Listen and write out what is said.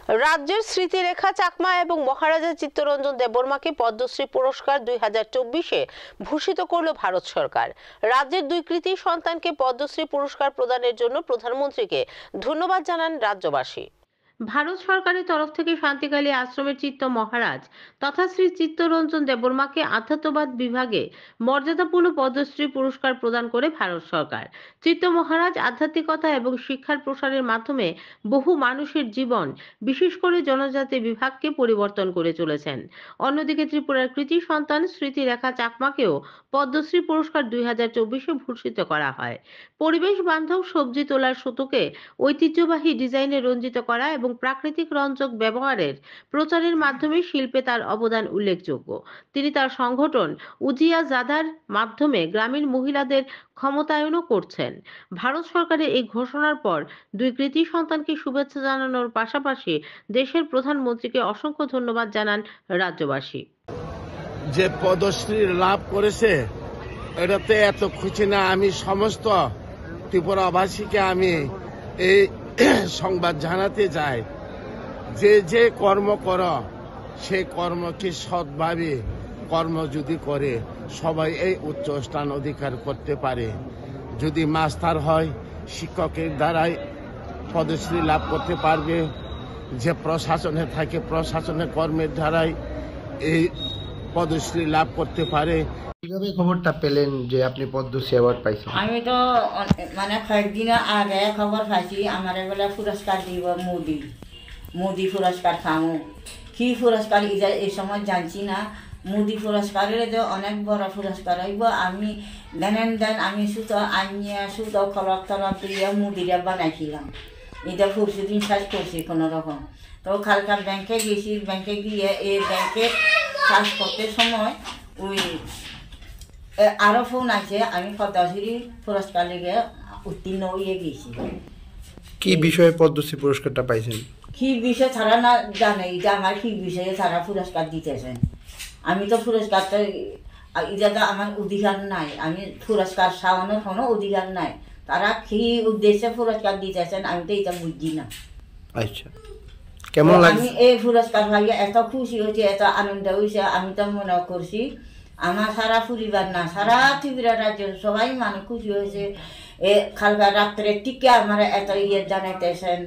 রাজ্যের স্মৃতিরেখা চাকমা এবং মহারাজা চিত্তরঞ্জন দেববর্মাকে পদ্মশ্রী পুরস্কার 2024-এ ভূষিত করল ভারত সরকার। রাজ্যের দুই কৃতী সন্তানকে পদ্মশ্রী পুরস্কার প্রদানের জন্য প্রধানমন্ত্রীকে ধন্যবাদ জানান রাজ্যবাসী। ভারত সরকারের তরফ থেকে শান্তিকালী আশ্রমের চিত্ত মহারাজ তথা শ্রী চিত্তরঞ্জন দেববর্মাকে আধ্যাত্মবাদ বিভাগে মর্যাদাপূর্ণ পদ্মশ্রী পুরস্কার প্রদান করে ভারত সরকার। চিত্ত মহারাজ আধ্যাত্মিকতা এবং শিক্ষার প্রসারের মাধ্যমে বহু মানুষের জীবন, বিশেষ করে জনজাতি বিভাগকে পরিবর্তন করে চলেছেন। অন্যদিকে ত্রিপুরার কৃতী সন্তান স্মৃতিরেখা চাকমাকেও পদ্মশ্রী পুরস্কার 2024-এ ভূষিত করা হয়। পরিবেশ বান্ধব সবজি তোলার সুতোকে ঐতিহ্যবাহী ডিজাইনে রঞ্জিত করা এবং প্রাকৃতিক রঞ্জক ব্যবহারের প্রচারের মাধ্যমে শিল্পে তার অবদান উল্লেখযোগ্য। তিনি তার সংগঠন উজিয়া জাদার মাধ্যমে গ্রামীণ মহিলাদের ক্ষমতায়নও করছেন। ভারত সরকারের এই ঘোষণার পর দুই কৃতী সন্তানকে শুভেচ্ছা জানানোর পাশাপাশি দেশের প্রধানমন্ত্রীকে অসংখ্য ধন্যবাদ জানান রাজ্যবাসী। যে পদ্মশ্রী লাভ করেছে এটাতে এত খুশি না আমি সমস্ত ত্রিপুরাবাসীকে আমি এই সংবাদ জানাতে চাই যে যে কর্ম কর সেই কর্মকে সৎভাবে কর্ম যদি করে সবাই এই উচ্চ স্থান অধিকার করতে পারে। যদি মাস্টার হয় শিক্ষকের দ্বারাই পদশ্রী লাভ করতে পারবে, যে প্রশাসনে থাকে প্রশাসনের কর্মের দ্বারাই এই পদশ্রী লাভ করতে পারে। কিভাবে খবরটা পেলেন যে আপনি পদ্মশ্রী অ্যাওয়ার্ড পাইছেন? আমি তো মানে কয়েকদিন আগে খবর পাইছি আমার এগুলা পুরস্কার দিব, মোদি পুরস্কার খামু। কি পুরস্কার এই সময় জানছি না। মোদি পুরস্কারের যে অনেক বড় পুরস্কার হইব। আমি দেন আমি সুতো আনিয়া সুতো খলক তলক দিয়ে মুদিরা বানাইছিলাম। এটা পরশুদিন কাজ করছি কোনো রকম। তো কালকা ব্যাংকে গেছি, ব্যাংকে গিয়ে এই ব্যাংকে কাজ করতে সময় ওই আরো ফোন আছে, আমি পদ্মশ্রী পুরস্কার লেগে উত্তীর্ণ হয়ে গেছি। কি বিষয়ে পদ্মশ্রী পুরস্কারটা পাইছেন? কি বিষয় ছাড়া না জানে এটা আমার কি বিষয়ে তারা পুরস্কার দিতেছেন। আমি তো পুরস্কারটা এটা আমার অধিকার নাই, আমি পুরস্কার চাওয়ানোর কোনো অধিকার নাই। তারা কি উদ্দেশ্যে পুরস্কার দিতেছেন আমি তো এটা বুঝছি না। আচ্ছা, কেমন লাগছে? আমি এই পুরস্কার পাইয়া এত খুশি হয়েছে, এত আনন্দ হয়েছে। আমি তো মনে করছি আমার সারা পরিবার না সারা ত্রিপুরা রাজ্যের সবাই মানুষ খুশি হয়েছে। এ কালকা রাত্রে টিকে আমার এত ইয়ে জানাইতেছেন।